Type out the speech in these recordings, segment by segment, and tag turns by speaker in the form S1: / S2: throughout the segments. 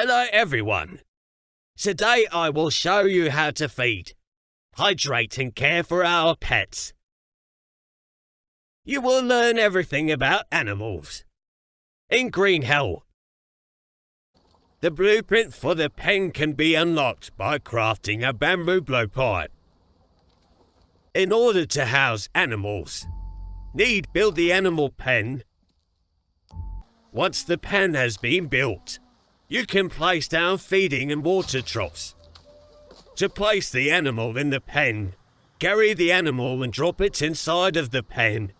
S1: Hello everyone. Today I will show you how to feed, hydrate and care for our pets. You will learn everything about animals. In Green Hell, the blueprint for the pen can be unlocked by crafting a bamboo blowpipe. In order to house animals, need build the animal pen. Once the pen has been built, you can place down feeding and water troughs. To place the animal in the pen, carry the animal and drop it inside of the pen.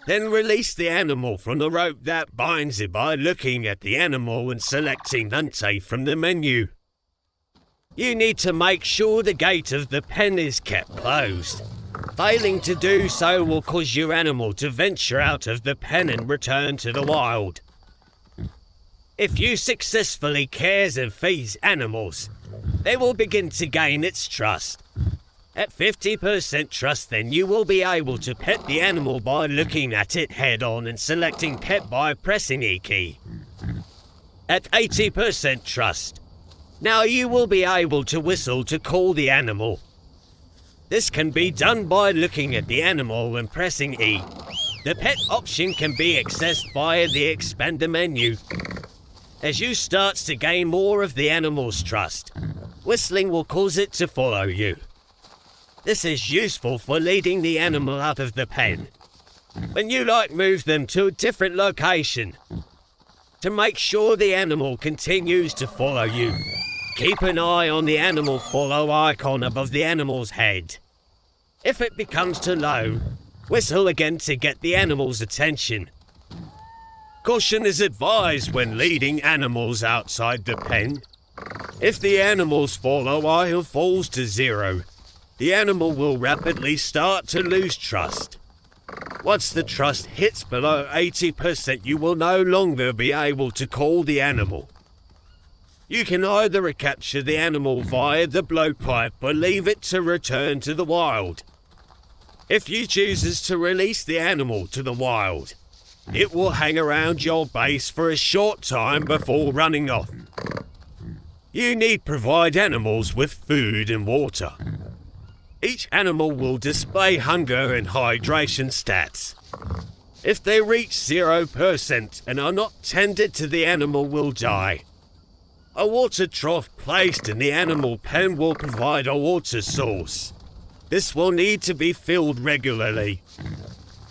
S1: Then release the animal from the rope that binds it by looking at the animal and selecting Untamed from the menu. You need to make sure the gate of the pen is kept closed. Failing to do so will cause your animal to venture out of the pen and return to the wild. If you successfully cares and feeds animals, they will begin to gain its trust. At 50% trust, then you will be able to pet the animal by looking at it head on and selecting pet by pressing E key. At 80% trust, now you will be able to whistle to call the animal. This can be done by looking at the animal and pressing E. The pet option can be accessed via the expander menu. As you start to gain more of the animal's trust, whistling will cause it to follow you. This is useful for leading the animal out of the pen. When you move them to a different location, to make sure the animal continues to follow you, keep an eye on the animal follow icon above the animal's head. If it becomes too low, whistle again to get the animal's attention. Caution is advised when leading animals outside the pen. If the animal's follow eye falls to 0, the animal will rapidly start to lose trust. Once the trust hits below 80%, you will no longer be able to call the animal. You can either recapture the animal via the blowpipe or leave it to return to the wild. If you chooses to release the animal to the wild, it will hang around your base for a short time before running off. You need provide animals with food and water. Each animal will display hunger and hydration stats. If they reach 0% and are not tended to, the animal will die. A water trough placed in the animal pen will provide a water source. This will need to be filled regularly.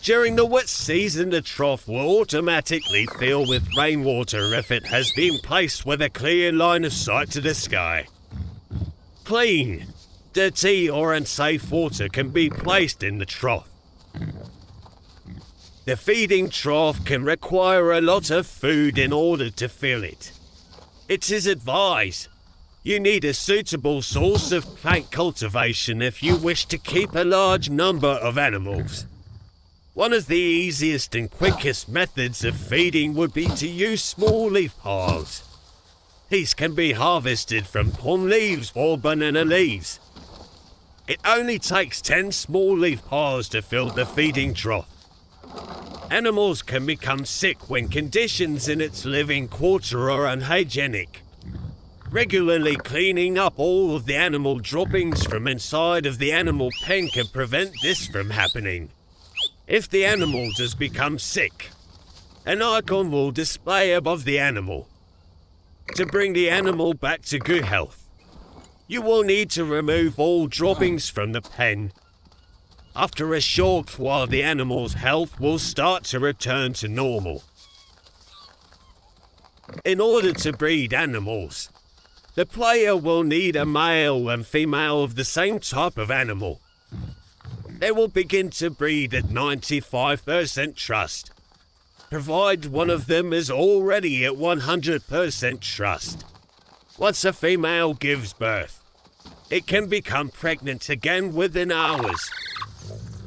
S1: During the wet season, the trough will automatically fill with rainwater if it has been placed with a clear line of sight to the sky. Clean, dirty or unsafe water can be placed in the trough. The feeding trough can require a lot of food in order to fill it. It is advised you need a suitable source of plant cultivation if you wish to keep a large number of animals. One of the easiest and quickest methods of feeding would be to use small leaf piles. These can be harvested from palm leaves or banana leaves. It only takes 10 small leaf piles to fill the feeding trough. Animals can become sick when conditions in its living quarter are unhygienic. Regularly cleaning up all of the animal droppings from inside of the animal pen can prevent this from happening. If the animal does become sick, an icon will display above the animal. To bring the animal back to good health, you will need to remove all droppings from the pen. After a short while, the animal's health will start to return to normal. In order to breed animals, the player will need a male and female of the same type of animal. They will begin to breed at 95% trust. Provide one of them is already at 100% trust. Once a female gives birth, it can become pregnant again within hours.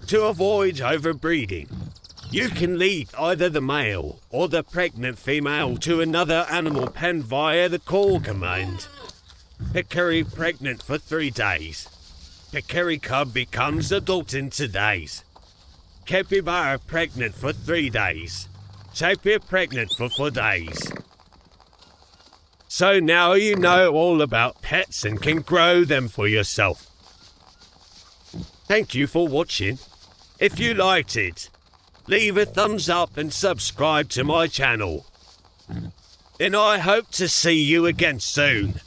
S1: To avoid overbreeding, you can lead either the male or the pregnant female to another animal pen via the call command. Peccary pregnant for 3 days. Peccary cub becomes adult in 2 days. Capybara pregnant for 3 days. Tapir pregnant for 4 days. So now you know all about pets and can grow them for yourself. Thank you for watching. If you liked it, leave a thumbs up and subscribe to my channel. And I hope to see you again soon.